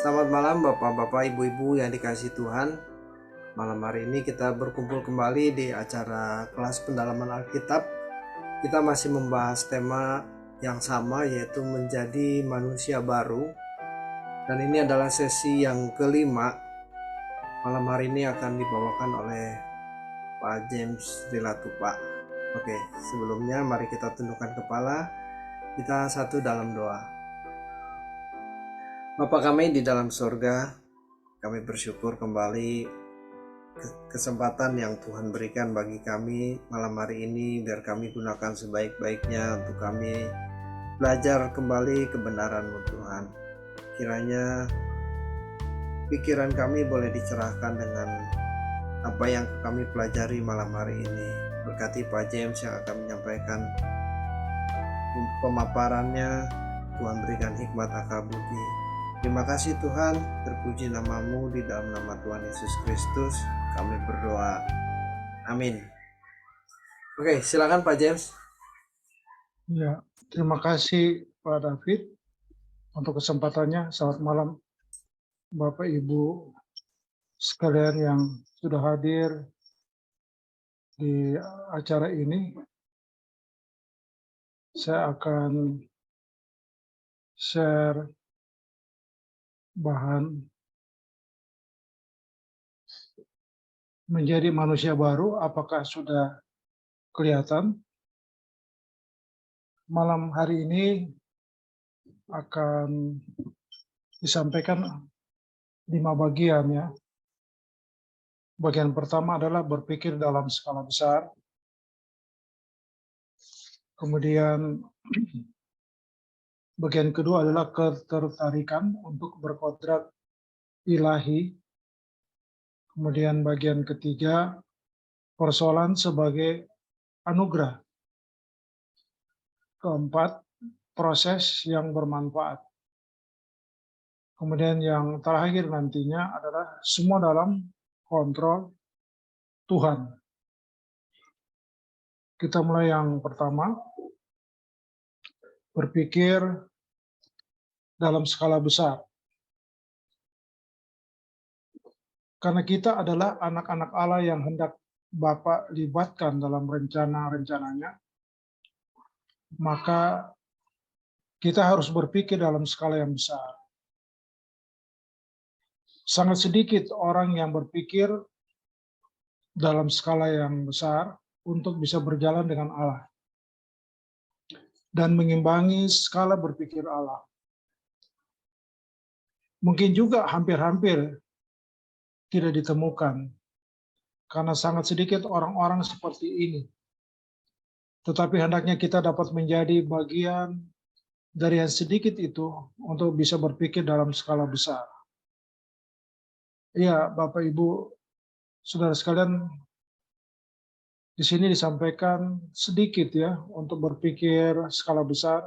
Selamat malam Bapak-bapak, Ibu-ibu yang dikasihi Tuhan. Malam hari ini kita berkumpul kembali di acara kelas pendalaman Alkitab. Kita masih membahas tema yang sama, yaitu menjadi manusia baru. Dan ini adalah sesi yang kelima. Malam hari ini akan dibawakan oleh Pak James Rilatupa. Oke, sebelumnya mari kita tundukkan kepala. Kita satu dalam doa. Bapa kami di dalam surga, kami bersyukur kembali kesempatan yang Tuhan berikan bagi kami malam hari ini, biar kami gunakan sebaik-baiknya untuk kami belajar kembali kebenaran-Mu Tuhan. Kiranya pikiran kami boleh dicerahkan dengan apa yang kami pelajari malam hari ini. Berkati Pak James yang akan menyampaikan pemaparannya. Tuhan berikan hikmat akal budi. Terima kasih Tuhan, terpuji nama-Mu, di dalam nama Tuhan Yesus Kristus kami berdoa. Amin. Oke, silakan Pak James. Ya, terima kasih Pak David untuk kesempatannya. Selamat malam Bapak Ibu sekalian yang sudah hadir di acara ini. Saya akan share bahan menjadi manusia baru. Apakah sudah kelihatan? Malam hari ini akan disampaikan 5 bagian ya. Bagian pertama adalah berpikir dalam skala besar. Kemudian bagian kedua adalah ketertarikan untuk berkodrat ilahi. Kemudian bagian ketiga, persoalan sebagai anugerah. Keempat, proses yang bermanfaat. Kemudian yang terakhir nantinya adalah semua dalam kontrol Tuhan. Kita mulai yang pertama, berpikir dalam skala besar. Karena kita adalah anak-anak Allah yang hendak Bapa libatkan dalam rencana-rencananya, maka kita harus berpikir dalam skala yang besar. Sangat sedikit orang yang berpikir dalam skala yang besar untuk bisa berjalan dengan Allah dan mengimbangi skala berpikir Allah. Mungkin juga hampir-hampir tidak ditemukan, karena sangat sedikit orang-orang seperti ini. Tetapi hendaknya kita dapat menjadi bagian dari yang sedikit itu untuk bisa berpikir dalam skala besar. Iya, Bapak Ibu, saudara sekalian, di sini disampaikan sedikit ya untuk berpikir skala besar,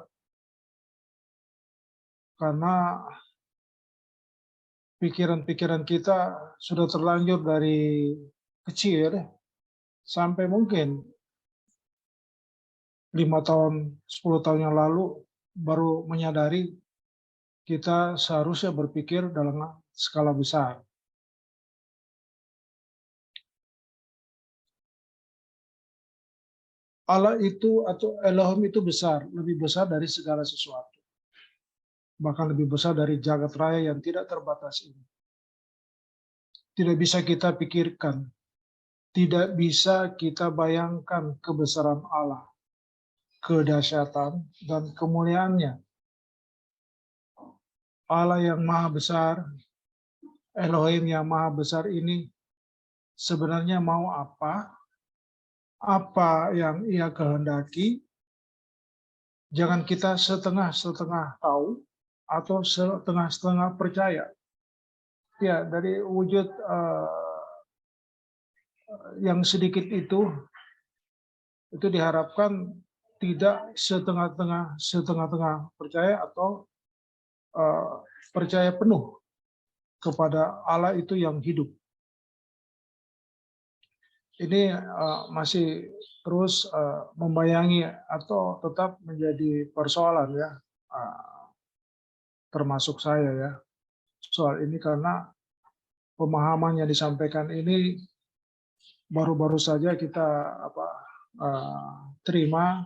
karena pikiran-pikiran kita sudah terlanjur dari kecil sampai mungkin 5 tahun, 10 tahun yang lalu baru menyadari kita seharusnya berpikir dalam skala besar. Allah itu atau Elohim itu besar, lebih besar dari segala sesuatu. Bahkan lebih besar dari jagat raya yang tidak terbatas ini. Tidak bisa kita pikirkan, tidak bisa kita bayangkan kebesaran Allah, kedahsyatan dan kemuliaannya. Allah yang maha besar, Elohim yang maha besar ini sebenarnya mau apa? Apa yang Ia kehendaki? Jangan kita setengah-setengah tahu atau setengah-setengah percaya. Ya, dari wujud yang sedikit itu diharapkan tidak setengah-tengah percaya atau percaya penuh kepada Allah itu yang hidup. Ini masih terus membayangi atau tetap menjadi persoalan ya, termasuk saya ya. soal ini karena pemahaman yang disampaikan ini baru-baru saja kita terima,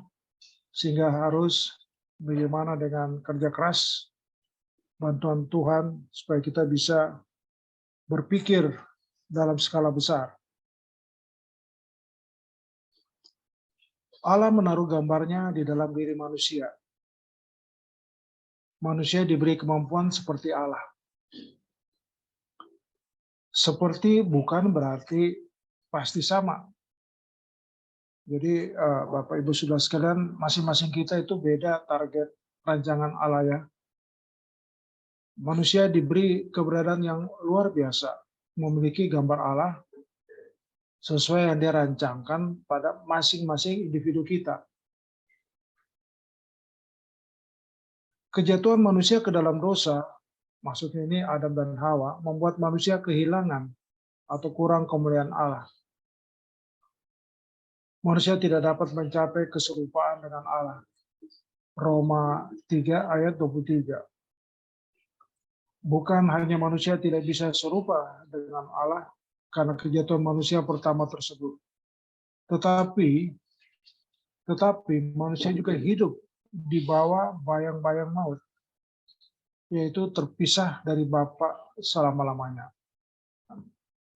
sehingga harus bagaimana dengan kerja keras, bantuan Tuhan supaya kita bisa berpikir dalam skala besar. Allah menaruh gambarnya di dalam diri manusia. Manusia diberi kemampuan seperti Allah. Seperti bukan berarti pasti sama. Jadi Bapak Ibu Saudara sekalian, masing-masing kita itu beda target rancangan Allah ya. Manusia diberi keberadaan yang luar biasa, memiliki gambar Allah sesuai yang dia rancangkan pada masing-masing individu kita. Kejatuhan manusia ke dalam dosa, maksudnya ini Adam dan Hawa, membuat manusia kehilangan atau kurang kemuliaan Allah. Manusia tidak dapat mencapai keserupaan dengan Allah. Roma 3 ayat 23. Bukan hanya manusia tidak bisa serupa dengan Allah karena kejatuhan manusia pertama tersebut. Tetapi manusia juga hidup di bawah bayang-bayang maut, yaitu terpisah dari Bapa selama-lamanya.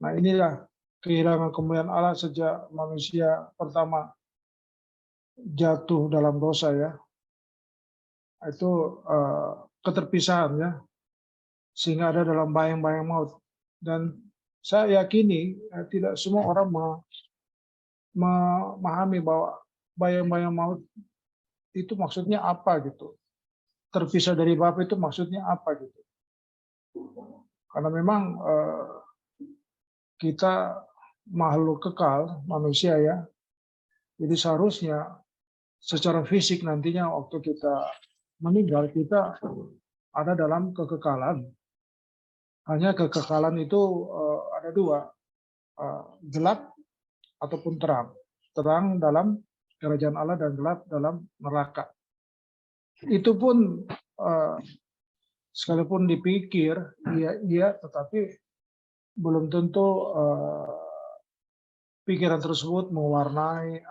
Nah, inilah kehilangan kemuliaan Allah sejak manusia pertama jatuh dalam dosa ya. Itu keterpisahan ya, sehingga ada dalam bayang-bayang maut. Dan saya yakini tidak semua orang memahami bahwa bayang-bayang maut itu maksudnya apa gitu. Terpisah dari Bapa itu maksudnya apa gitu. Karena memang kita makhluk kekal, manusia ya. Jadi seharusnya secara fisik nantinya waktu kita meninggal, kita ada dalam kekekalan. Hanya kekekalan itu ada dua, gelap ataupun terang. Terang dalam kerajaan Allah dan gelap dalam neraka. Itu pun sekalipun dipikir iya, tetapi belum tentu pikiran tersebut mewarnai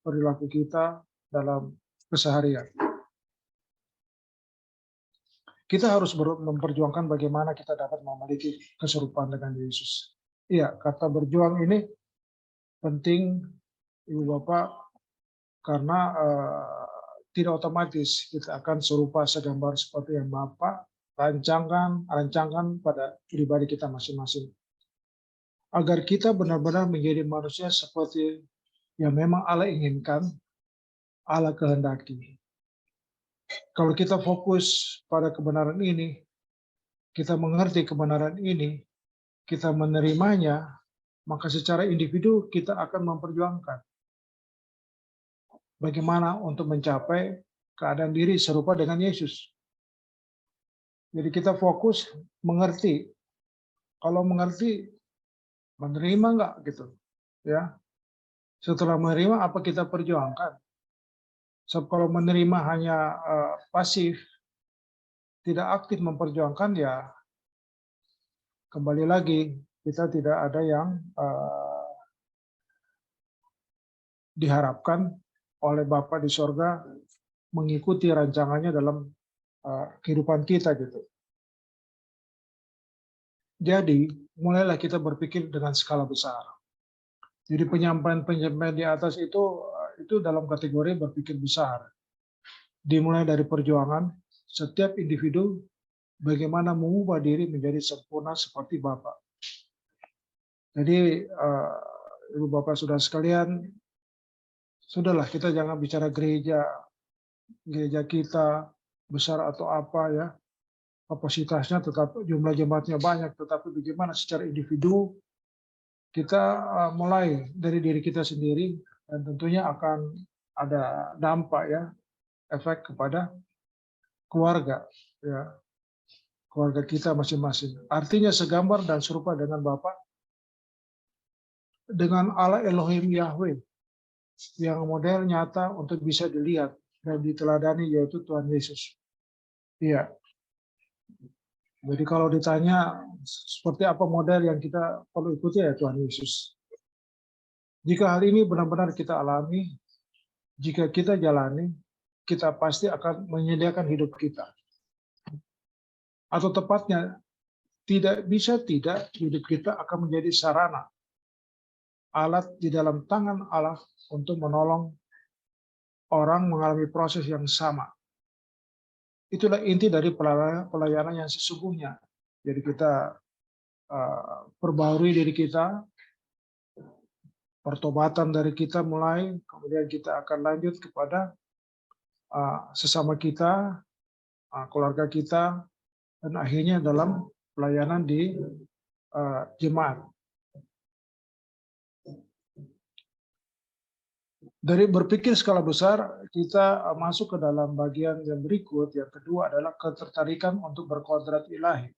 perilaku kita dalam keseharian. Kita harus memperjuangkan bagaimana kita dapat memiliki keserupaan dengan Yesus. Iya, kata berjuang ini penting, Ibu Bapak, karena tidak otomatis kita akan serupa segambar seperti yang Bapak rancangkan pada pribadi kita masing-masing. Agar kita benar-benar menjadi manusia seperti yang memang Allah inginkan, Allah kehendaki. Kalau kita fokus pada kebenaran ini, kita mengerti kebenaran ini, kita menerimanya, maka secara individu kita akan memperjuangkan bagaimana untuk mencapai keadaan diri serupa dengan Yesus. Jadi kita fokus mengerti. Kalau mengerti, menerima enggak gitu, ya. Setelah menerima, apa kita perjuangkan? So, kalau menerima hanya pasif, tidak aktif memperjuangkan, ya kembali lagi kita tidak ada yang diharapkan oleh Bapa di sorga mengikuti rancangannya dalam kehidupan kita gitu. Jadi mulailah kita berpikir dengan skala besar. Jadi penyampaian di atas itu dalam kategori berpikir besar. Dimulai dari perjuangan setiap individu bagaimana mengubah diri menjadi sempurna seperti Bapa. Jadi Ibu Bapak Saudara sekalian, sudahlah kita jangan bicara gereja kita besar atau apa ya, kapasitasnya tetap jumlah jemaatnya banyak, tetapi bagaimana secara individu kita mulai dari diri kita sendiri, dan tentunya akan ada dampak ya, efek kepada keluarga ya, keluarga kita masing-masing. Artinya segambar dan serupa dengan Bapa, dengan Allah Elohim Yahweh yang model nyata untuk bisa dilihat dan diteladani, yaitu Tuhan Yesus. Iya. Jadi kalau ditanya seperti apa model yang kita perlu ikuti ya Tuhan Yesus. Jika hal ini benar-benar kita alami, jika kita jalani, kita pasti akan menyediakan hidup kita. Atau tepatnya, tidak bisa tidak hidup kita akan menjadi sarana, alat di dalam tangan Allah untuk menolong orang mengalami proses yang sama. Itulah inti dari pelayanan yang sesungguhnya. Jadi kita perbaharui diri kita, pertobatan dari kita mulai, kemudian kita akan lanjut kepada sesama kita, keluarga kita, dan akhirnya dalam pelayanan di jemaat. Dari berpikir skala besar, kita masuk ke dalam bagian yang berikut. Yang kedua adalah ketertarikan untuk berkodrat ilahi.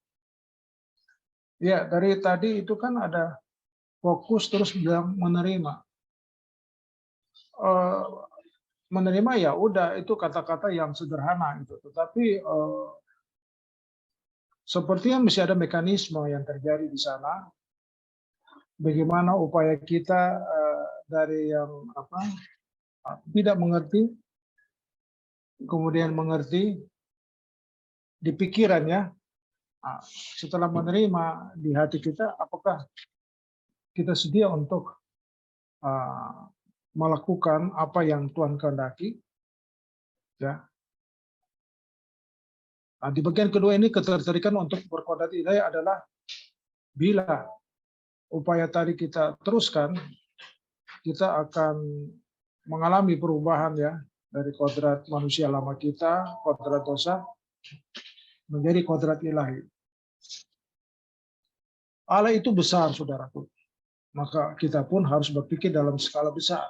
Ya, dari tadi itu kan ada fokus terus bilang menerima. Menerima ya udah, itu kata-kata yang sederhana itu. Tetapi sepertinya mesti ada mekanisme yang terjadi di sana. Bagaimana upaya kita dari yang tidak mengerti, kemudian mengerti di pikiran ya. Setelah menerima di hati kita, apakah kita sedia untuk melakukan apa yang Tuhan kehendaki? Ya. Di bagian kedua ini ketertarikan untuk berkodrat ilahi adalah bila upaya tadi kita teruskan, kita akan mengalami perubahan ya dari kodrat manusia lama kita, kodrat dosa, menjadi kodrat ilahi. Allah itu besar, saudaraku. Maka kita pun harus berpikir dalam skala besar.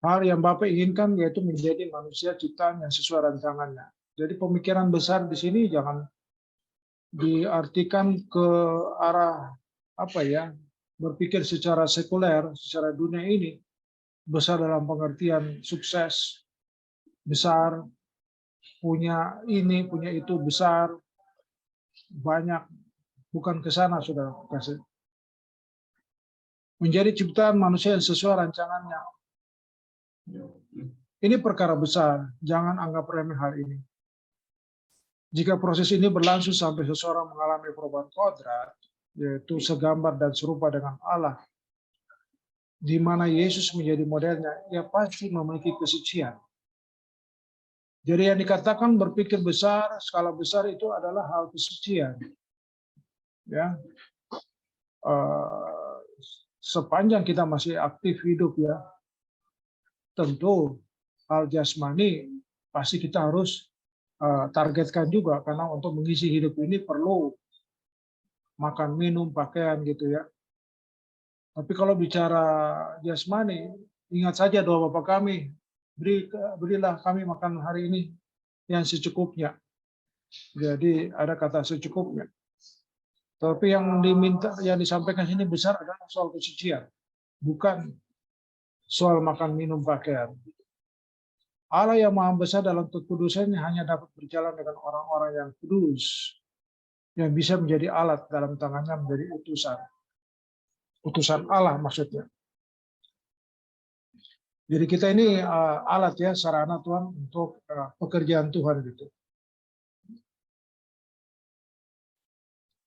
Hal yang Bapak inginkan yaitu menjadi manusia ciptaan yang sesuai rancangannya. Jadi pemikiran besar di sini jangan diartikan ke arah berpikir secara sekuler, secara dunia ini. Besar dalam pengertian sukses, besar, punya ini, punya itu, besar, banyak, bukan ke sana, saudara. Menjadi ciptaan manusia yang sesuai rancangannya. Ini perkara besar, jangan anggap remeh hal ini. Jika proses ini berlangsung sampai seseorang mengalami perubahan kodrat, yaitu segambar dan serupa dengan Allah, di mana Yesus menjadi modelnya, ia pasti memiliki kesucian. Jadi yang dikatakan berpikir besar, skala besar itu adalah hal kesucian. Ya, sepanjang kita masih aktif hidup ya, tentu hal jasmani pasti kita harus targetkan juga, karena untuk mengisi hidup ini perlu makan, minum, pakaian gitu ya. Tapi kalau bicara jasmani, ingat saja doa Bapa kami, berilah kami makan hari ini yang secukupnya. Jadi ada kata secukupnya. Tapi yang diminta, yang disampaikan sini besar adalah soal kesucian, bukan soal makan, minum, pakaian. Allah yang maha besar dalam kekudusannya hanya dapat berjalan dengan orang-orang yang kudus, yang bisa menjadi alat dalam tangannya menjadi utusan. Utusan Allah maksudnya. Jadi kita ini alat ya, sarana Tuhan untuk pekerjaan Tuhan gitu.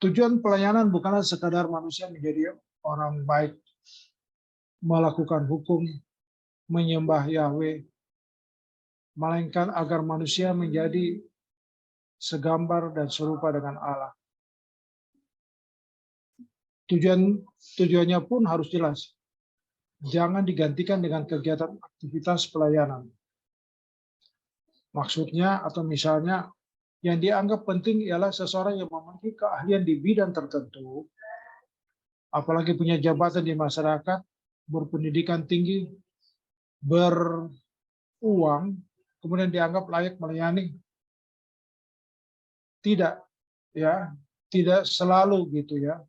Tujuan pelayanan bukanlah sekadar manusia menjadi orang baik, melakukan hukum, menyembah Yahweh, melainkan agar manusia menjadi segambar dan serupa dengan Allah. Tujuannya pun harus jelas. Jangan digantikan dengan kegiatan aktivitas pelayanan. Maksudnya atau misalnya yang dianggap penting ialah seseorang yang memiliki keahlian di bidang tertentu, apalagi punya jabatan di masyarakat, berpendidikan tinggi, beruang, kemudian dianggap layak melayani. Tidak, ya, tidak selalu gitu ya.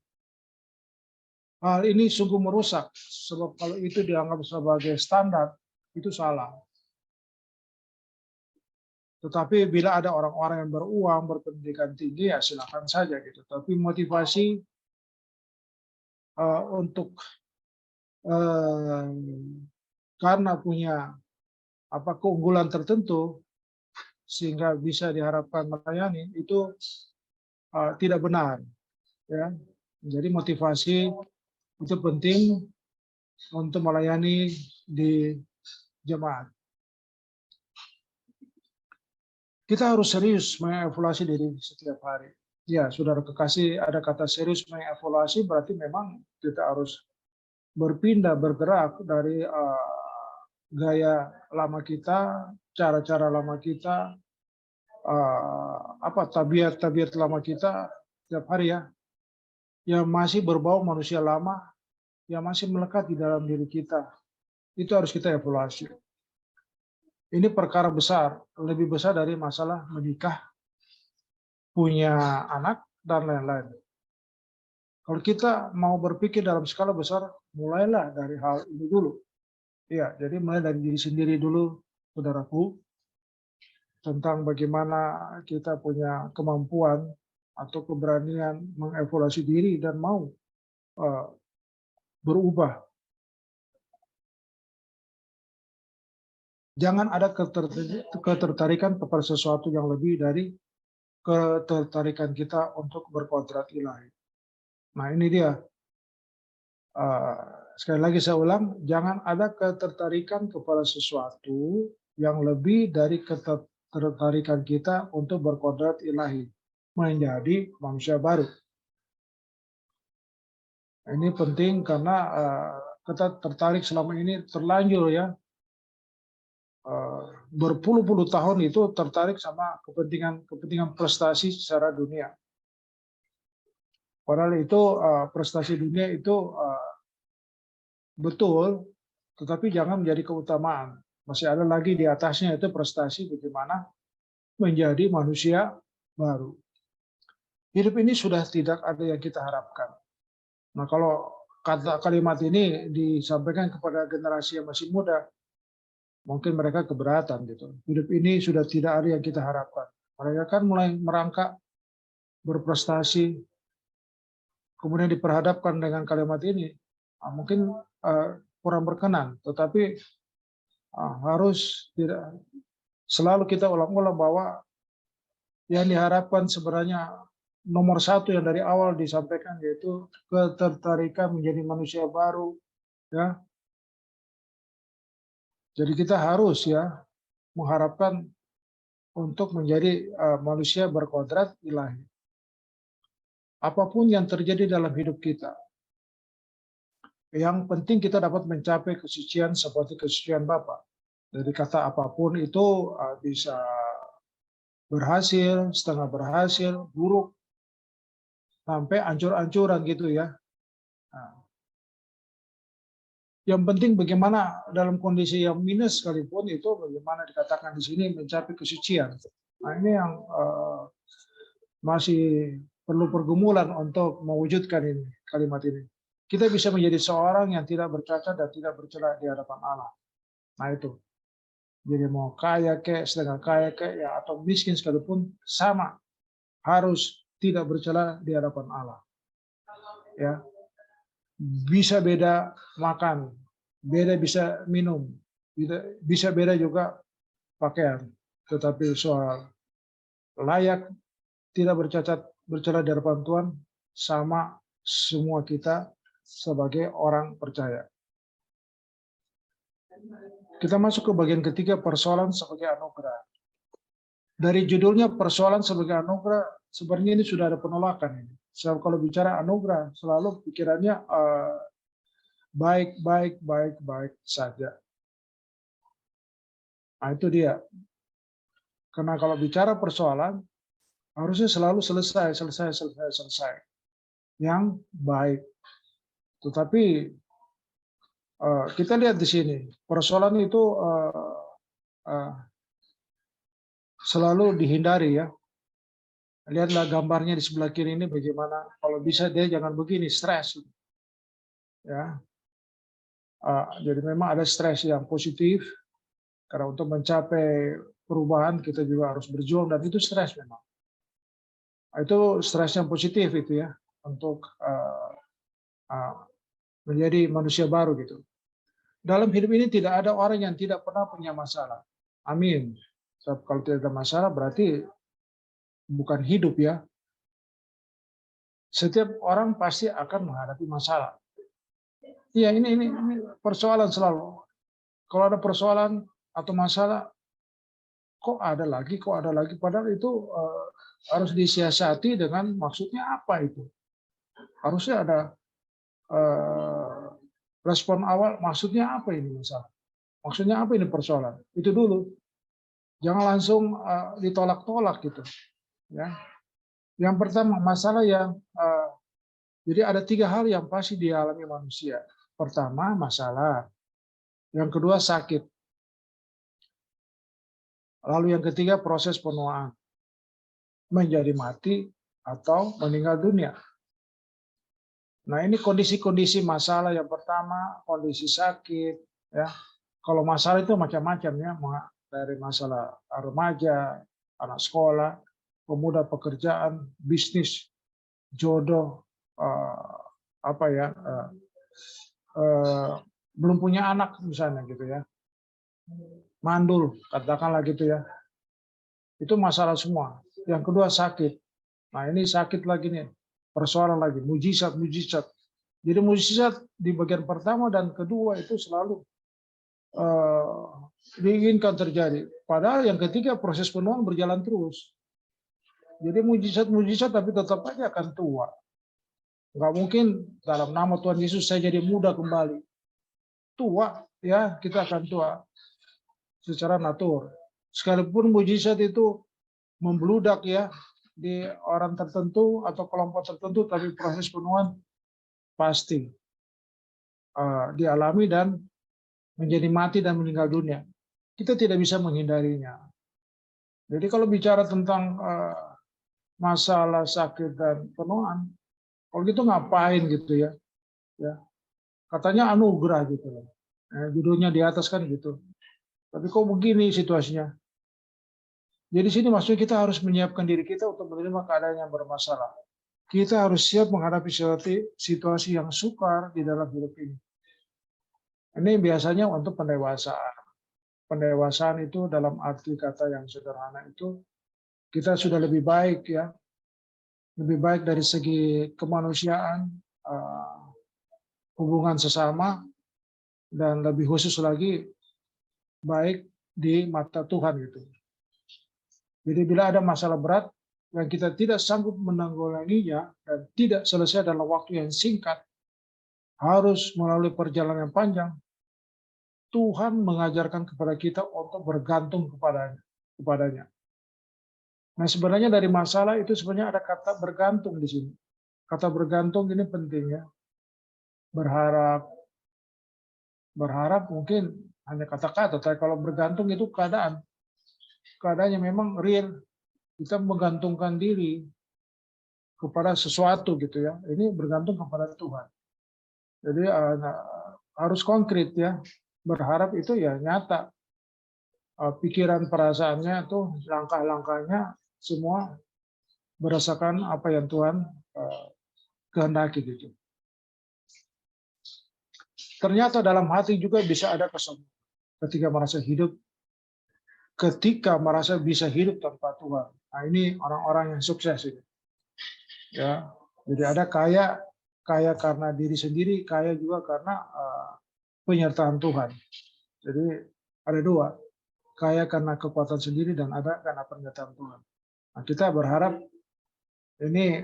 Hal ini sungguh merusak, sebab kalau itu dianggap sebagai standar, itu salah. Tetapi bila ada orang-orang yang beruang, berpendidikan tinggi, ya silakan saja gitu. Tapi motivasi untuk karena punya keunggulan tertentu sehingga bisa diharapkan melayani itu tidak benar, ya. Jadi motivasi itu penting untuk melayani di jemaat. Kita harus serius mengevaluasi diri setiap hari. Ya, saudara kekasih, ada kata serius mengevaluasi berarti memang kita harus berpindah, bergerak dari gaya lama kita, cara-cara lama kita, tabiat-tabiat lama kita setiap hari ya, yang masih berbau manusia lama, yang masih melekat di dalam diri kita. Itu harus kita evaluasi. Ini perkara besar, lebih besar dari masalah menikah, punya anak, dan lain-lain. Kalau kita mau berpikir dalam skala besar, mulailah dari hal ini dulu. Ya, jadi mulai dari diri sendiri dulu, saudaraku, tentang bagaimana kita punya kemampuan atau keberanian mengevaluasi diri dan mau berubah. Jangan ada ketertarikan kepada sesuatu yang lebih dari ketertarikan kita untuk berkodrat ilahi. Nah ini dia. Sekali lagi saya ulang, jangan ada ketertarikan kepada sesuatu yang lebih dari ketertarikan kita untuk berkodrat ilahi, menjadi manusia baru. Ini penting karena kita tertarik selama ini terlanjur ya, berpuluh-puluh tahun itu tertarik sama kepentingan prestasi secara dunia. Padahal itu prestasi dunia itu betul, tetapi jangan menjadi keutamaan. Masih ada lagi di atasnya itu prestasi bagaimana menjadi manusia baru. Hidup ini sudah tidak ada yang kita harapkan. Nah kalau kalimat ini disampaikan kepada generasi yang masih muda, mungkin mereka keberatan gitu. Hidup ini sudah tidak ada yang kita harapkan. Mereka kan mulai merangkak berprestasi, kemudian diperhadapkan dengan kalimat ini, mungkin kurang berkenan. Tetapi harus tidak selalu kita ulang-ulang bahwa yang diharapkan sebenarnya nomor satu yang dari awal disampaikan yaitu ketertarikan menjadi manusia baru, ya. Jadi kita harus ya mengharapkan untuk menjadi manusia berkodrat ilahi. Apapun yang terjadi dalam hidup kita, yang penting kita dapat mencapai kesucian seperti kesucian Bapa. Jadi kata apapun itu bisa berhasil, setengah berhasil, buruk, sampai ancur-ancuran gitu ya. Nah, yang penting bagaimana dalam kondisi yang minus sekalipun itu bagaimana dikatakan di sini mencapai kesucian. Nah ini yang masih perlu pergumulan untuk mewujudkan ini kalimat ini. Kita bisa menjadi seorang yang tidak bercacat dan tidak bercela di hadapan Allah. Nah itu. Jadi mau kaya kek, setengah kaya kek, ya atau miskin sekalipun sama, harus tidak bercela di hadapan Allah. Ya, bisa beda makan, beda bisa minum, bisa beda juga pakaian, tetapi soal layak tidak bercacat bercela di hadapan Tuhan sama semua kita sebagai orang percaya. Kita masuk ke bagian ketiga, persoalan sebagai anugerah. Dari judulnya persoalan sebagai anugerah, sebenarnya ini sudah ada penolakan ini. So, kalau bicara anugerah, selalu pikirannya baik saja. Nah itu dia. Karena kalau bicara persoalan, harusnya selalu selesai. Yang baik. Tetapi kita lihat di sini, persoalan itu selalu dihindari ya. Lihatlah gambarnya di sebelah kiri ini bagaimana. Kalau bisa dia jangan begini, stres. Ya. Jadi memang ada stres yang positif karena untuk mencapai perubahan, kita juga harus berjuang, dan itu stres memang. Itu stres yang positif itu ya, untuk menjadi manusia baru gitu. Dalam hidup ini tidak ada orang yang tidak pernah punya masalah. Amin. Sebab kalau tidak ada masalah berarti bukan hidup ya. Setiap orang pasti akan menghadapi masalah. Iya, ini persoalan selalu. Kalau ada persoalan atau masalah, kok ada lagi, padahal itu harus disiasati dengan maksudnya apa itu. Harusnya ada respon awal, maksudnya apa ini masalah? Maksudnya apa ini persoalan? Itu dulu. Jangan langsung ditolak-tolak gitu. Ya. Yang pertama, masalah yang jadi ada 3 hal yang pasti dialami manusia. Pertama, masalah. Yang kedua, sakit. Lalu yang ketiga, proses penuaan. Menjadi mati atau meninggal dunia. Nah, ini kondisi-kondisi masalah. Yang pertama, kondisi sakit. Ya. Kalau masalah itu macam-macam ya. Dari masalah remaja, anak sekolah, pemuda pekerjaan, bisnis, jodoh, belum punya anak misalnya gitu ya, mandul katakanlah gitu ya, itu masalah semua. Yang kedua sakit. Nah ini sakit lagi nih, persoalan lagi, mujizat. Jadi mujizat di bagian pertama dan kedua itu selalu diinginkan terjadi. Padahal yang ketiga proses penuaan berjalan terus. Jadi mujizat tapi tetap aja akan tua. Nggak mungkin dalam nama Tuhan Yesus saya jadi muda kembali. Tua, ya kita akan tua secara natur. Sekalipun mujizat itu membludak ya di orang tertentu atau kelompok tertentu, tapi proses penuaan pasti dialami dan menjadi mati dan meninggal dunia. Kita tidak bisa menghindarinya. Jadi kalau bicara tentang masalah sakit dan penuaan, kalau gitu ngapain gitu ya? Katanya anugerah gitu loh. Judulnya di atas kan gitu. Tapi kok begini situasinya? Jadi sini maksudnya kita harus menyiapkan diri kita untuk menerima keadaan yang bermasalah. Kita harus siap menghadapi situasi yang sukar di dalam hidup ini. Ini biasanya untuk pendewasaan. Pendewasaan itu dalam arti kata yang sederhana itu kita sudah lebih baik ya. Lebih baik dari segi kemanusiaan, hubungan sesama, dan lebih khusus lagi baik di mata Tuhan gitu. Jadi bila ada masalah berat yang kita tidak sanggup menanggulanginya dan tidak selesai dalam waktu yang singkat, harus melalui perjalanan yang panjang, Tuhan mengajarkan kepada kita untuk bergantung kepadanya. Nah sebenarnya dari masalah itu sebenarnya ada kata bergantung di sini. Kata bergantung ini penting ya. Berharap mungkin hanya kata-kata, tapi kalau bergantung itu keadaan. Keadaannya memang real. Kita menggantungkan diri kepada sesuatu gitu ya. Ini bergantung kepada Tuhan. Jadi harus konkret ya. Berharap itu ya nyata. Pikiran perasaannya tuh langkah-langkahnya semua berdasarkan apa yang Tuhan kehendaki gitu. Ternyata dalam hati juga bisa ada kesombongan ketika merasa bisa hidup tanpa Tuhan. Nah ini orang-orang yang sukses ini. Ya, jadi ada kaya karena diri sendiri, kaya juga karena penyertaan Tuhan. Jadi ada dua, kaya karena kekuatan sendiri dan ada karena penyertaan Tuhan. Nah, kita berharap ini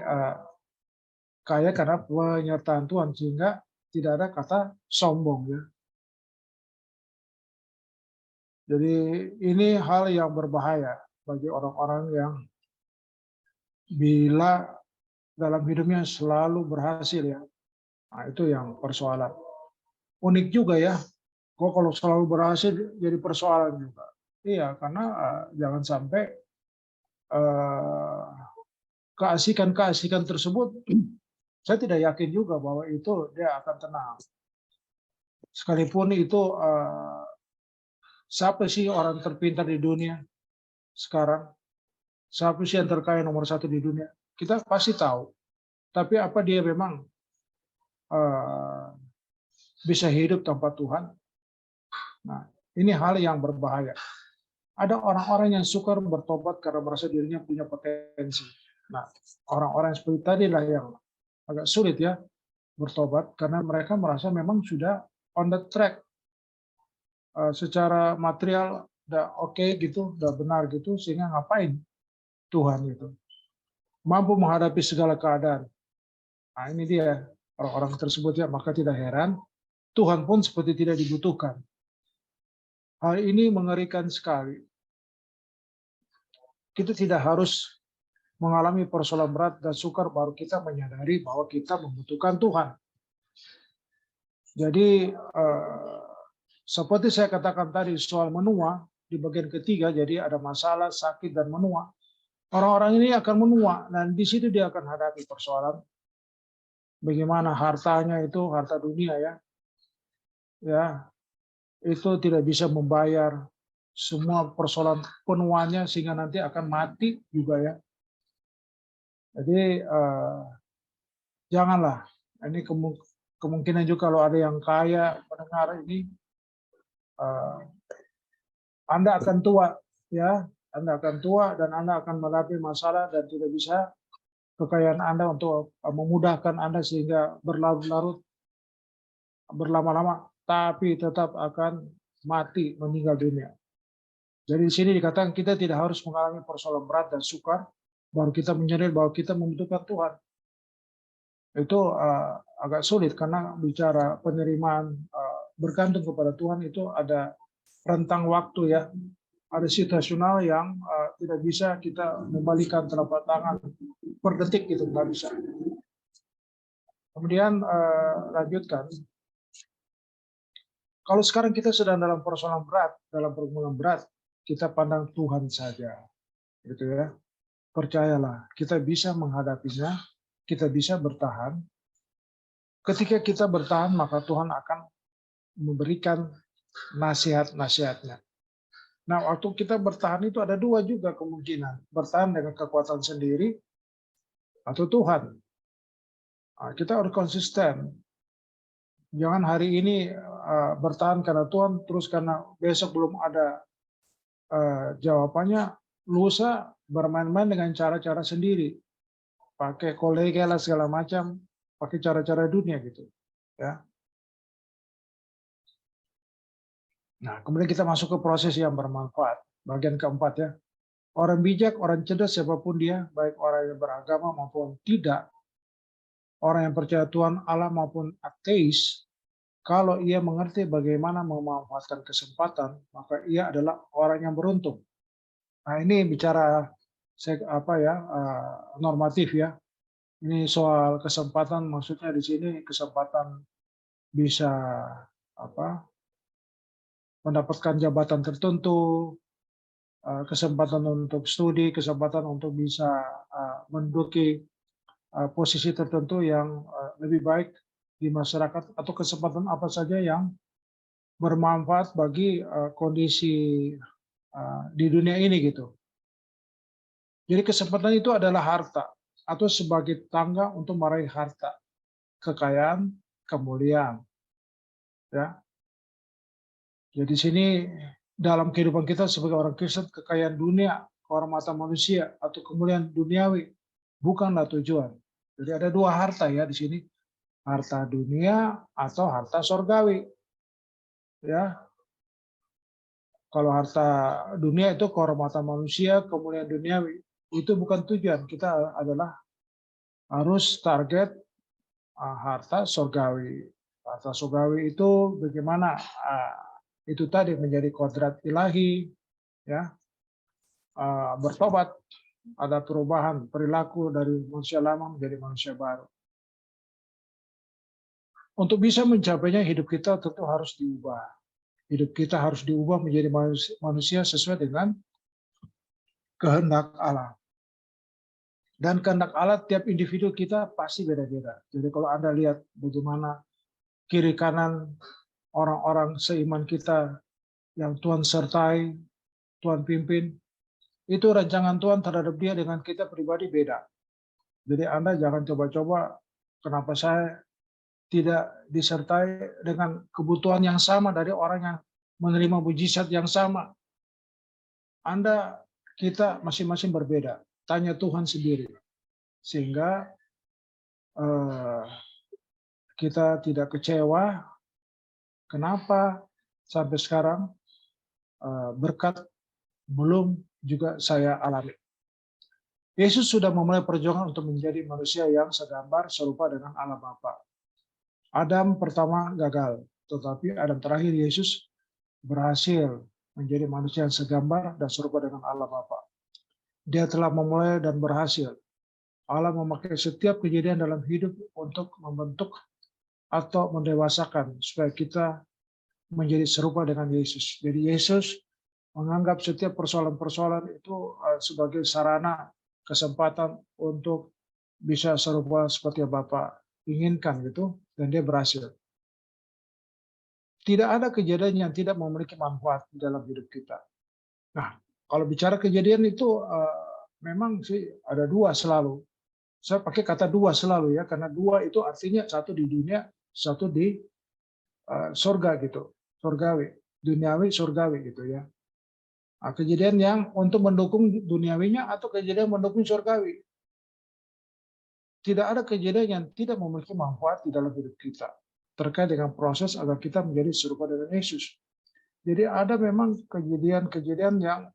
kaya karena penyertaan Tuhan sehingga tidak ada kata sombong ya. Jadi ini hal yang berbahaya bagi orang-orang yang bila dalam hidupnya selalu berhasil ya. Nah, itu yang persoalan. Unik juga ya, kok kalau selalu berhasil jadi persoalan juga. Iya, karena jangan sampai keasikan tersebut, saya tidak yakin juga bahwa itu dia akan tenang. Sekalipun itu siapa sih orang terpintar di dunia? sekarang? Siapa sih yang terkaya nomor satu di dunia? Kita pasti tahu. Tapi apa dia memang eh, bisa hidup tanpa Tuhan? Nah, ini hal yang berbahaya. Ada orang-orang yang suka bertobat karena merasa dirinya punya potensi. Nah, orang-orang seperti tadi lah yang agak sulit ya bertobat karena mereka merasa memang sudah on the track. Secara material udah oke gitu, udah benar gitu, sehingga ngapain Tuhan itu? Mampu menghadapi segala keadaan. Nah, ini dia orang-orang tersebut ya, maka tidak heran Tuhan pun seperti tidak dibutuhkan. Hal ini mengerikan sekali. Kita tidak harus mengalami persoalan berat dan sukar baru kita menyadari bahwa kita membutuhkan Tuhan. Jadi seperti saya katakan tadi soal menua di bagian ketiga, jadi ada masalah, sakit dan menua. Orang-orang ini akan menua dan di situ dia akan hadapi persoalan bagaimana hartanya itu harta dunia ya itu tidak bisa membayar semua persoalan penuanya sehingga nanti akan mati juga ya. Jadi janganlah ini kemungkinan juga kalau ada yang kaya mendengar ini Anda akan tua ya, Anda akan tua dan Anda akan menghadapi masalah dan tidak bisa kekayaan Anda untuk memudahkan Anda sehingga berlarut-larut berlama-lama tapi tetap akan mati meninggal dunia. Jadi di sini dikatakan kita tidak harus mengalami persoalan berat dan sukar baru kita menyadari bahwa kita membutuhkan Tuhan. Itu agak sulit karena bicara penerimaan bergantung kepada Tuhan itu ada rentang waktu ya, ada situasional yang tidak bisa kita membalikan telapak tangan per detik gitu, nggak bisa. Kemudian lanjutkan, kalau sekarang kita sedang dalam persoalan berat, dalam pergumulan berat, kita pandang Tuhan saja, gitu ya. Percayalah, kita bisa menghadapinya, kita bisa bertahan. Ketika kita bertahan, maka Tuhan akan memberikan nasihat-nasihatnya. Nah, waktu kita bertahan itu ada dua juga kemungkinan. Bertahan dengan kekuatan sendiri atau Tuhan. Nah, kita harus konsisten. Jangan hari ini bertahan karena Tuhan, terus karena besok belum ada jawabannya, lusa bermain-main dengan cara-cara sendiri. Pakai kolega lah segala macam, pakai cara-cara dunia gitu. Ya. Nah, kemudian kita masuk ke proses yang bermanfaat. Bagian keempat ya. Orang bijak, orang cerdas, siapapun dia, baik orang yang beragama maupun tidak, orang yang percaya Tuhan Allah maupun ateis, kalau ia mengerti bagaimana memanfaatkan kesempatan, maka ia adalah orang yang beruntung. Nah, ini bicara normatif ya. Ini soal kesempatan, maksudnya di sini kesempatan bisa mendapatkan jabatan tertentu, kesempatan untuk studi, kesempatan untuk bisa menduduki posisi tertentu yang lebih baik di masyarakat, atau kesempatan apa saja yang bermanfaat bagi kondisi di dunia ini gitu. Jadi kesempatan itu adalah harta atau sebagai tangga untuk meraih harta, kekayaan, kemuliaan. Ya. Jadi sini dalam kehidupan kita sebagai orang Kristen, kekayaan dunia, kehormatan manusia, atau kemuliaan duniawi bukanlah tujuan. Jadi ada dua harta ya di sini, harta dunia atau harta sorgawi. Ya, kalau harta dunia itu kehormatan manusia, kemuliaan duniawi, itu bukan tujuan. Kita adalah harus target harta sorgawi. Harta sorgawi itu bagaimana itu tadi menjadi kodrat ilahi, ya, bertobat, ada perubahan perilaku dari manusia lama menjadi manusia baru. Untuk bisa mencapainya, hidup kita tentu harus diubah. Hidup kita harus diubah menjadi manusia sesuai dengan kehendak Allah. Dan kehendak Allah tiap individu kita pasti beda-beda. Jadi kalau Anda lihat bagaimana kiri kanan orang-orang seiman kita yang Tuhan sertai, Tuhan pimpin, itu rancangan Tuhan terhadap dia dengan kita pribadi beda. Jadi Anda jangan coba-coba, kenapa saya tidak disertai dengan kebutuhan yang sama dari orang yang menerima mujizat yang sama. Kita masing-masing berbeda. Tanya Tuhan sendiri. Sehingga kita tidak kecewa. Kenapa sampai sekarang berkat belum juga saya alami. Yesus sudah memulai perjuangan untuk menjadi manusia yang segambar serupa dengan Allah Bapa. Adam pertama gagal, tetapi Adam terakhir Yesus berhasil menjadi manusia yang segambar dan serupa dengan Allah Bapa. Dia telah memulai dan berhasil. Allah memakai setiap kejadian dalam hidup untuk membentuk atau mendewasakan supaya kita menjadi serupa dengan Yesus. Jadi Yesus menganggap setiap persoalan-persoalan itu sebagai sarana kesempatan untuk bisa serupa seperti yang Bapak inginkan gitu, dan dia berhasil. Tidak ada kejadian yang tidak memiliki manfaat di dalam hidup kita. Nah, kalau bicara kejadian itu memang sih ada dua selalu. Saya pakai kata dua selalu ya, karena dua itu artinya satu di dunia, satu di surga gitu, surgawi, duniawi, surgawi gitu ya. Nah, kejadian yang untuk mendukung duniawinya atau kejadian mendukung surgawi. Tidak ada kejadian yang tidak memiliki manfaat di dalam hidup kita terkait dengan proses agar kita menjadi serupa dengan Yesus. Jadi ada memang kejadian-kejadian yang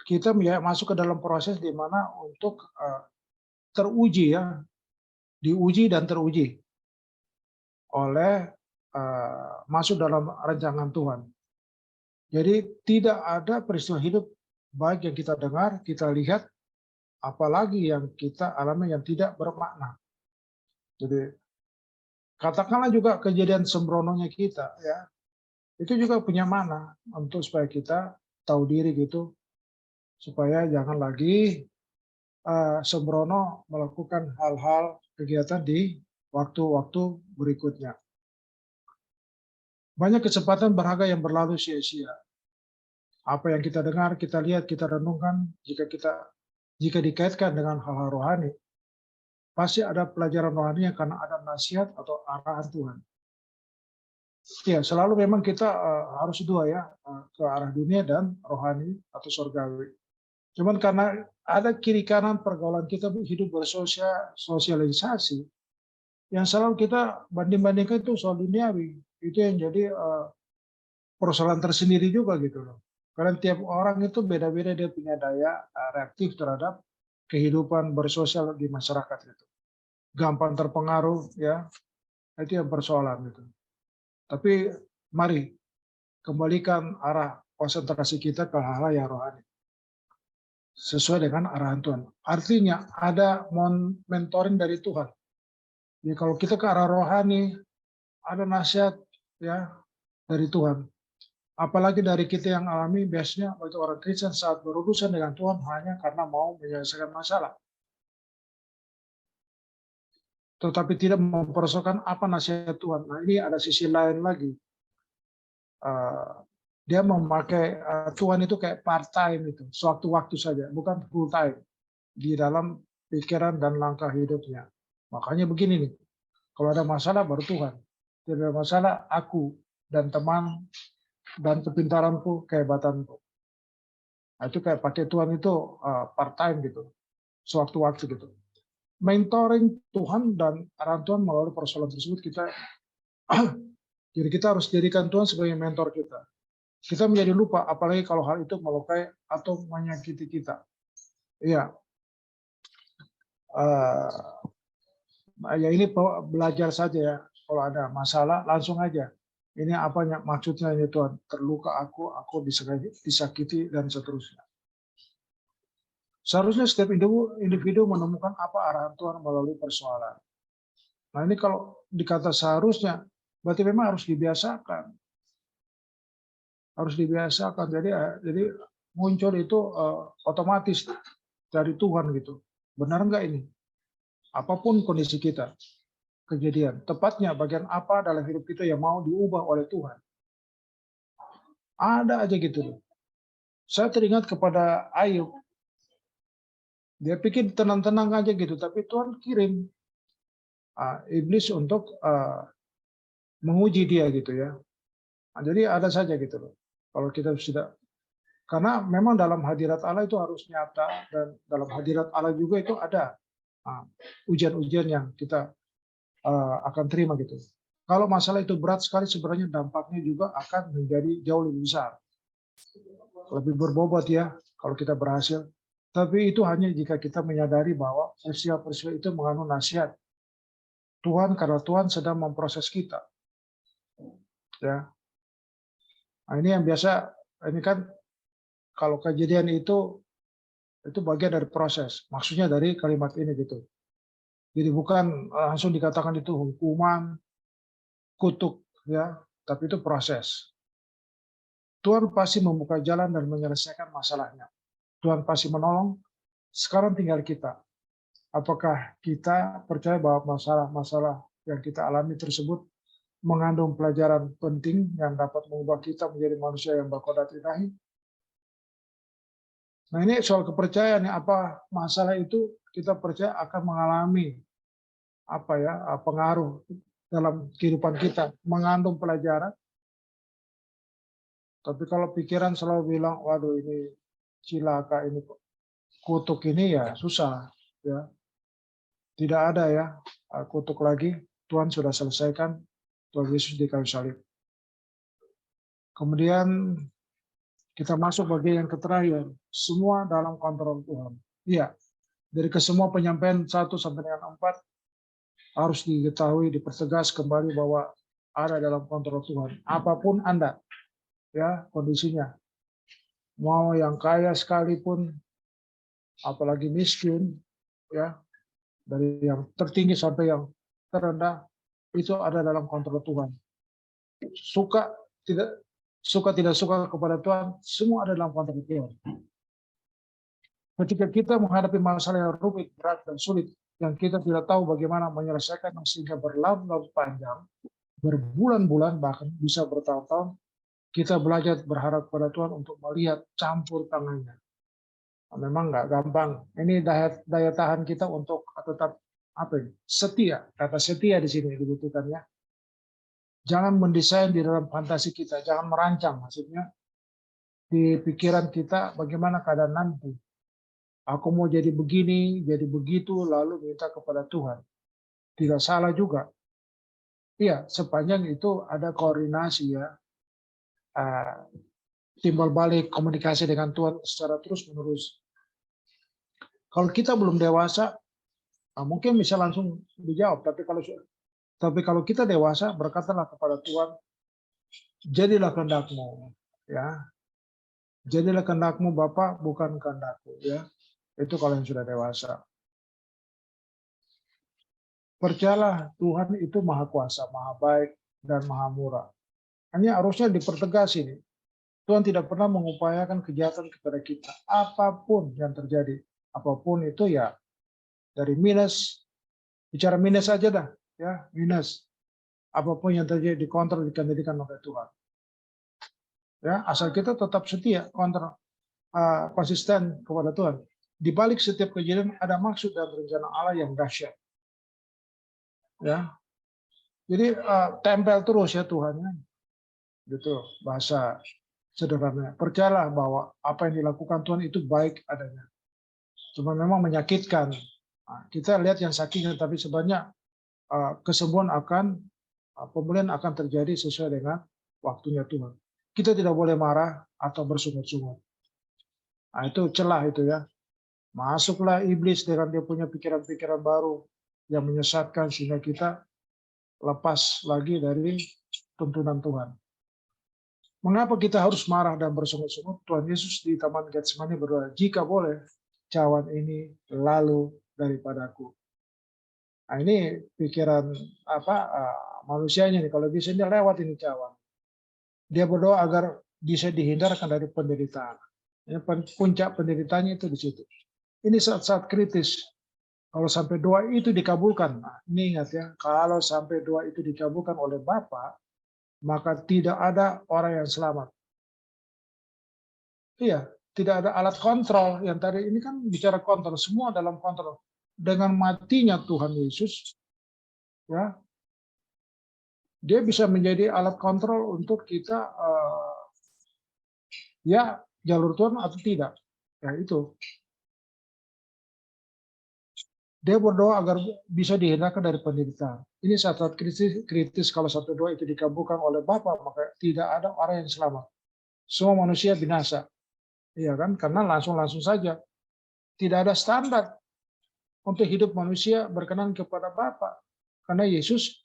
kita masuk ke dalam proses di mana untuk teruji ya, diuji dan teruji oleh masuk dalam rancangan Tuhan. Jadi tidak ada peristiwa hidup baik yang kita dengar, kita lihat, apalagi yang kita alami yang tidak bermakna. Jadi katakanlah juga kejadian sembrononya kita ya, itu juga punya makna untuk supaya kita tahu diri gitu, supaya jangan lagi sembrono melakukan hal-hal kegiatan di waktu-waktu berikutnya. Banyak kesempatan berharga yang berlalu sia-sia. Apa yang kita dengar, kita lihat, kita renungkan, jika dikaitkan dengan hal-hal rohani, pasti ada pelajaran rohani karena ada nasihat atau arahan Tuhan. Ya, selalu memang kita harus dua ya, ke arah dunia dan rohani atau surgawi. Cuman karena ada kiri kanan pergaulan kita hidup bersosialisasi, yang selalu kita banding-bandingkan itu soal duniawi. Itu yang jadi persoalan tersendiri juga gitu loh. Karena tiap orang itu beda-beda, dia punya daya reaktif terhadap kehidupan bersosial di masyarakat itu. Gampang terpengaruh ya, itu yang persoalan itu. Tapi mari kembalikan arah konsentrasi kita ke hal-hal yang rohani. Sesuai dengan arahan Tuhan. Artinya ada mentoring dari Tuhan. Jadi kalau kita ke arah rohani, ada nasihat ya dari Tuhan. Apalagi dari kita yang alami biasanya waktu orang Kristen saat berurusan dengan Tuhan hanya karena mau menyelesaikan masalah. Tetapi tidak mempersoalkan apa nasihat Tuhan. Nah ini ada sisi lain lagi. Dia memakai Tuhan itu kayak part time itu, sewaktu-waktu saja, bukan full time di dalam pikiran dan langkah hidupnya. Makanya begini nih, kalau ada masalah baru Tuhan. Tidak ada masalah aku dan teman dan kepintaranku, kehebatanku. Nah, itu kayak pakai Tuhan itu part time gitu, sewaktu-waktu gitu. Mentoring Tuhan dan arahan Tuhan melalui persoalan tersebut jadi kita harus jadikan Tuhan sebagai mentor kita. Kita menjadi lupa, apalagi kalau hal itu melukai atau menyakiti kita. Iya. Ya ini belajar saja ya. Kalau ada masalah langsung aja. Ini apanya maksudnya ya Tuhan, terluka aku disakiti dan seterusnya. Seharusnya setiap individu menemukan apa arahan Tuhan melalui persoalan. Nah ini kalau dikata seharusnya, berarti memang harus dibiasakan. Harus dibiasakan. Jadi muncul itu otomatis dari Tuhan gitu. Benar nggak ini? Apapun kondisi kita, kejadian, tepatnya bagian apa dalam hidup kita yang mau diubah oleh Tuhan. Ada aja gitu loh. Saya teringat kepada Ayub, dia pikir tenang-tenang aja gitu, tapi Tuhan kirim iblis untuk menguji dia gitu ya. Nah, jadi ada saja gitu loh. Kalau kita sudah, karena memang dalam hadirat Allah itu harus nyata, dan dalam hadirat Allah juga itu ada ujian-ujian yang kita akan terima gitu. Kalau masalah itu berat sekali, sebenarnya dampaknya juga akan menjadi jauh lebih besar, lebih berbobot ya kalau kita berhasil. Tapi itu hanya jika kita menyadari bahwa peristiwa-peristiwa itu mengandung nasihat Tuhan, karena Tuhan sedang memproses kita. Ya, nah, ini yang biasa. Ini kan kalau kejadian itu bagian dari proses. Maksudnya dari kalimat ini gitu. Jadi bukan langsung dikatakan itu hukuman, kutuk ya, tapi itu proses. Tuhan pasti membuka jalan dan menyelesaikan masalahnya. Tuhan pasti menolong. Sekarang tinggal kita. Apakah kita percaya bahwa masalah-masalah yang kita alami tersebut mengandung pelajaran penting yang dapat mengubah kita menjadi manusia yang berkodrat ilahi? Nah, ini soal kepercayaan ya, apa masalah itu kita percaya akan mengalami pengaruh dalam kehidupan kita, mengandung pelajaran. Tapi kalau pikiran selalu bilang, waduh ini cilaka, ini kutuk ini, ya susah ya. Tidak ada ya kutuk lagi, Tuhan sudah selesaikan, Tuhan Yesus di kayu salib. Kemudian kita masuk bagian yang terakhir, semua dalam kontrol Tuhan. Iya, dari kesemua penyampaian 1 sampai dengan 4 harus diketahui, dipertegas kembali bahwa ada dalam kontrol Tuhan. Apapun Anda, ya kondisinya, mau yang kaya sekalipun, apalagi miskin, ya dari yang tertinggi sampai yang terendah, itu ada dalam kontrol Tuhan. Suka tidak suka kepada Tuhan, semua ada dalam kontrol Tuhan. Ketika kita menghadapi masalah yang rumit, berat, dan sulit, yang kita tidak tahu bagaimana menyelesaikan sehingga berlarut-larut panjang, berbulan-bulan, bahkan bisa bertahun-tahun, kita belajar berharap pada Tuhan untuk melihat campur tangannya. Memang nggak gampang. Ini daya tahan kita untuk tetap setia. Kata setia di sini dibutuhkan ya. Jangan mendesain di dalam fantasi kita, jangan merancang, maksudnya di pikiran kita bagaimana keadaan nanti. Aku mau jadi begini, jadi begitu, lalu minta kepada Tuhan. Tidak salah juga. Iya, sepanjang itu ada koordinasi ya, timbal balik komunikasi dengan Tuhan secara terus-menerus. Kalau kita belum dewasa, mungkin bisa langsung dijawab. Tapi kalau kita dewasa, berkatalah kepada Tuhan, jadilah kehendak-Mu, ya. Jadilah kehendak-Mu Bapa, bukan kehendak-Ku, ya. Itu kalau yang sudah dewasa. Percayalah Tuhan itu maha kuasa, maha baik, dan maha murah. Ini harusnya dipertegas ini. Tuhan tidak pernah mengupayakan kejahatan kepada kita. Apapun yang terjadi, apapun itu ya dari minus, bicara minus aja dah, ya minus. Apapun yang terjadi dikontrol, dikendalikan oleh Tuhan. Ya, asal kita tetap setia, konsisten kepada Tuhan. Di balik setiap kejadian ada maksud dan rencana Allah yang dahsyat. Ya, jadi tempel terus ya Tuhan. Gitu bahasa sederhananya. Percayalah bahwa apa yang dilakukan Tuhan itu baik adanya. Cuma memang menyakitkan. Kita lihat yang sakitnya, tapi sebenarnya kesembuhan pemulihan akan terjadi sesuai dengan waktunya Tuhan. Kita tidak boleh marah atau bersungut-sungut. Nah, itu celah itu ya. Masuklah iblis dengan dia punya pikiran-pikiran baru yang menyesatkan sehingga kita lepas lagi dari tuntunan Tuhan. Mengapa kita harus marah dan bersungut-sungut? Tuhan Yesus di Taman Getsemani berdoa, jika boleh, cawan ini lalu daripadaku. Nah, ini pikiran manusianya nih, kalau bisa dia lewat ini cawan. Dia berdoa agar bisa dihindarkan dari penderitaan. Puncak penderitaannya itu di situ. Ini saat-saat kritis. Kalau sampai doa itu dikabulkan, nah, ini ingat ya, kalau sampai doa itu dikabulkan oleh Bapa, maka tidak ada orang yang selamat. Iya, tidak ada alat kontrol. Yang tadi ini kan bicara kontrol, semua dalam kontrol. Dengan matinya Tuhan Yesus, ya, dia bisa menjadi alat kontrol untuk kita, ya jalur Tuhan atau tidak. Ya itu. Dia berdoa agar bisa dihindarkan dari penderitaan. Ini saat-saat kritis kalau satu doa itu dikabulkan oleh Bapa, maka tidak ada orang yang selamat. Semua manusia binasa. Iya kan? Karena langsung-langsung saja. Tidak ada standar untuk hidup manusia berkenan kepada Bapa. Karena Yesus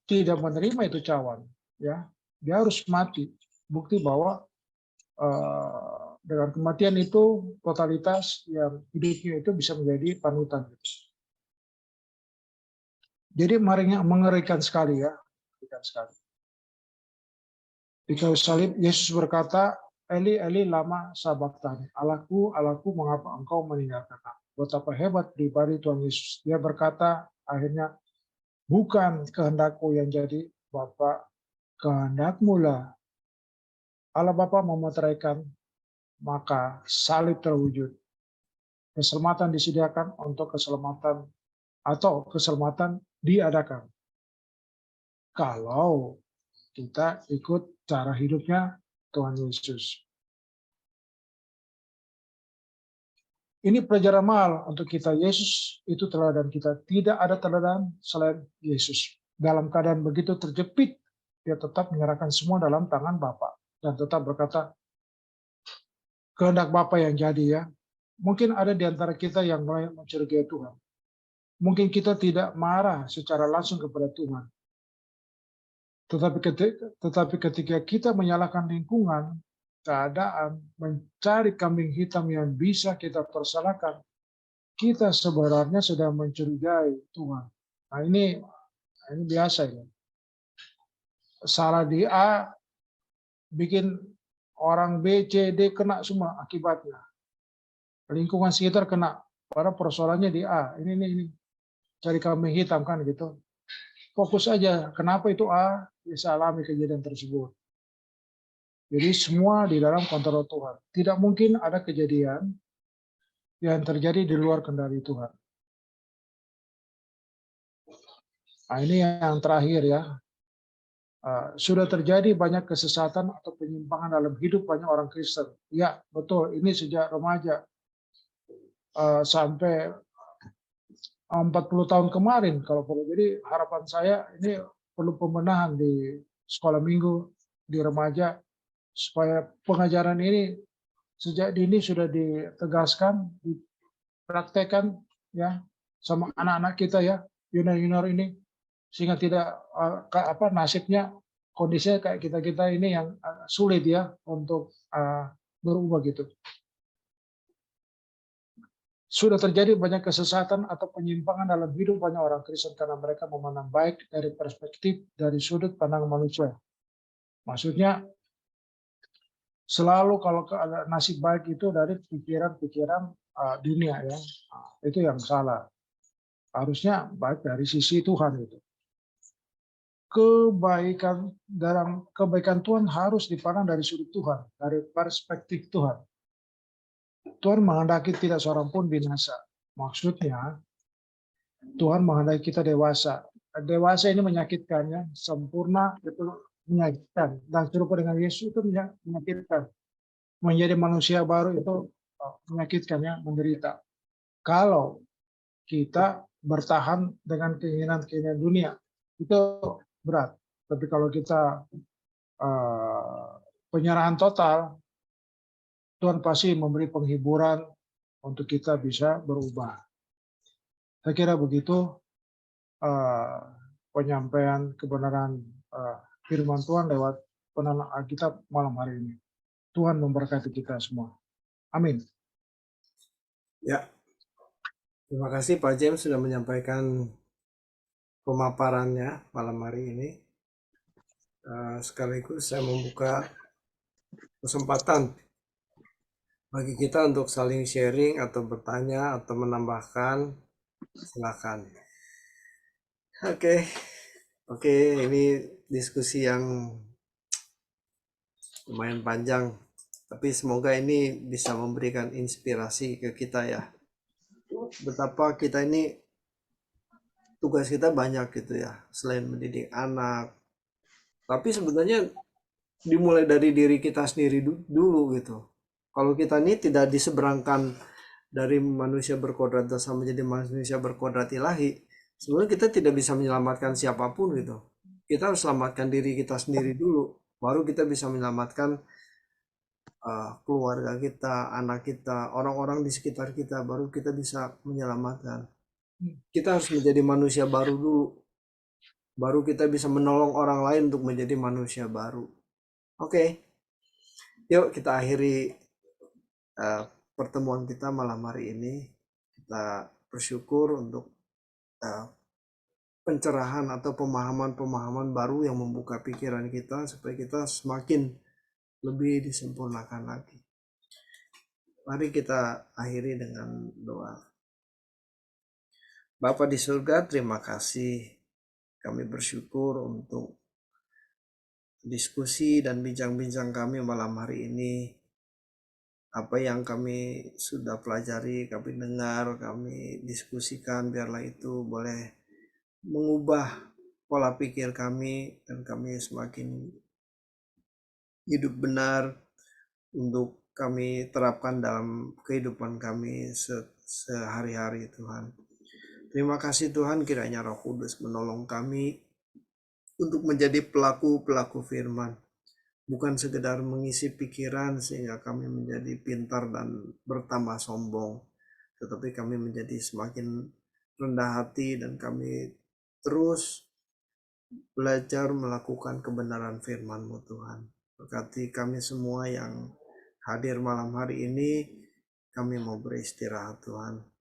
tidak menerima itu cawan. Ya, dia harus mati. Bukti bahwa dengan kematian itu totalitas yang hidupnya itu bisa menjadi panutan. Jadi mengerikan sekali ya, mengerikan sekali. Di kayu salib Yesus berkata, Eli Eli lama sabachthani, Allahku Allahku mengapa engkau meninggalkan aku. Betapa hebat pribadi Tuhan Yesus. Dia berkata akhirnya, bukan kehendakku yang jadi, Bapa, kehendakmu lah. Allah Bapa memeteraikan, maka salib terwujud. Keselamatan disediakan untuk keselamatan atau keselamatan diadakan. Kalau kita ikut cara hidupnya Tuhan Yesus. Ini pelajaran mahal untuk kita. Yesus itu teladan kita. Tidak ada teladan selain Yesus. Dalam keadaan begitu terjepit, dia tetap menyerahkan semua dalam tangan Bapa dan tetap berkata, kehendak Bapa yang jadi ya. Mungkin ada di antara kita yang mulai mencurigai Tuhan. Mungkin kita tidak marah secara langsung kepada Tuhan. Tetapi ketika kita menyalahkan lingkungan, keadaan, mencari kambing hitam yang bisa kita persalahkan, kita sebenarnya sedang mencurigai Tuhan. Nah ini biasa ya. Salah di A, bikin orang B, C, D kena semua akibatnya. Lingkungan sekitar kena. Padahal persoalannya di A. Ini. Cari kambing hitam kan gitu. Fokus aja. Kenapa itu A bisa alami kejadian tersebut. Jadi semua di dalam kontrol Tuhan. Tidak mungkin ada kejadian yang terjadi di luar kendali Tuhan. Nah ini yang terakhir ya. Sudah terjadi banyak kesesatan atau penyimpangan dalam hidup banyak orang Kristen. Ya betul, ini sejak remaja sampai 40 tahun kemarin kalau perlu. Jadi harapan saya ini perlu pembenahan di sekolah minggu, di remaja, supaya pengajaran ini sejak dini sudah ditegaskan, dipraktekkan ya sama anak-anak kita ya, junior-junior ini, sehingga tidak nasibnya kondisinya kayak kita ini yang sulit ya untuk berubah gitu. Sudah terjadi banyak kesesatan atau penyimpangan dalam hidup banyak orang Kristen karena mereka memandang baik dari perspektif dari sudut pandang manusia. Maksudnya selalu kalau ada nasib baik itu dari pikiran-pikiran dunia ya. Itu yang salah. Harusnya baik dari sisi Tuhan itu. Kebaikan Tuhan harus dipandang dari sudut Tuhan, dari perspektif Tuhan. Tuhan menghendaki tidak seorang pun binasa. Maksudnya Tuhan menghendaki kita dewasa. Dewasa ini menyakitkan ya, sempurna itu menyakitkan. Dan serupa dengan Yesus itu menyakitkan. Menjadi manusia baru itu menyakitkan ya, menderita. Kalau kita bertahan dengan keinginan-keinginan dunia, itu berat. Tapi kalau kita penyerahan total, Tuhan pasti memberi penghiburan untuk kita bisa berubah. Saya kira begitu penyampaian kebenaran firman Tuhan lewat penerangan Alkitab malam hari ini. Tuhan memberkati kita semua. Amin. Ya, terima kasih Pak James sudah menyampaikan pemaparannya malam hari ini. Sekaligus saya membuka kesempatan bagi kita untuk saling sharing atau bertanya atau menambahkan. Silakan. Oke, ini diskusi yang lumayan panjang Tapi semoga ini bisa memberikan inspirasi ke kita ya. Betapa kita ini tugas kita banyak gitu ya, selain mendidik anak. Tapi sebenarnya dimulai dari diri kita sendiri dulu gitu. Kalau kita ini tidak diseberangkan dari manusia berkodrat dosa menjadi manusia berkodrat ilahi, sebenarnya kita tidak bisa menyelamatkan siapapun gitu. Kita harus selamatkan diri kita sendiri dulu, baru kita bisa menyelamatkan keluarga kita, anak kita, orang-orang di sekitar kita, baru kita bisa menyelamatkan. Kita harus menjadi manusia baru dulu, baru kita bisa menolong orang lain untuk menjadi manusia baru. Oke, yuk kita akhiri uh, pertemuan kita malam hari ini. Kita bersyukur untuk uh, pencerahan atau pemahaman-pemahaman baru yang membuka pikiran kita supaya kita semakin lebih disempurnakan lagi. Mari kita akhiri dengan doa. Bapa di surga, terima kasih. Kami bersyukur untuk diskusi dan bincang-bincang kami malam hari ini. Apa yang kami sudah pelajari, kami dengar, kami diskusikan, biarlah itu boleh mengubah pola pikir kami dan kami semakin hidup benar untuk kami terapkan dalam kehidupan kami sehari-hari Tuhan. Terima kasih Tuhan, kiranya Roh Kudus menolong kami untuk menjadi pelaku-pelaku firman. Bukan sekedar mengisi pikiran sehingga kami menjadi pintar dan bertambah sombong, tetapi kami menjadi semakin rendah hati dan kami terus belajar melakukan kebenaran firman-Mu Tuhan. Berkati kami semua yang hadir malam hari ini, kami mau beristirahat Tuhan.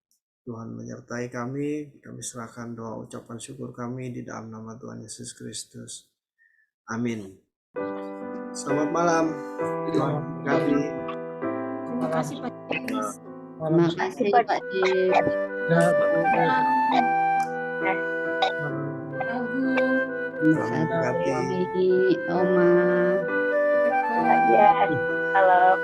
Tuhan menyertai kami serahkan doa ucapan syukur kami di dalam nama Tuhan Yesus Kristus. Amin. Selamat malam. Tuhan memberkati. Terima kasih Pak Jis. Malam Terima kasih Pak Jis. Tuhan memberkati. Oma. Pak Jis. Halo.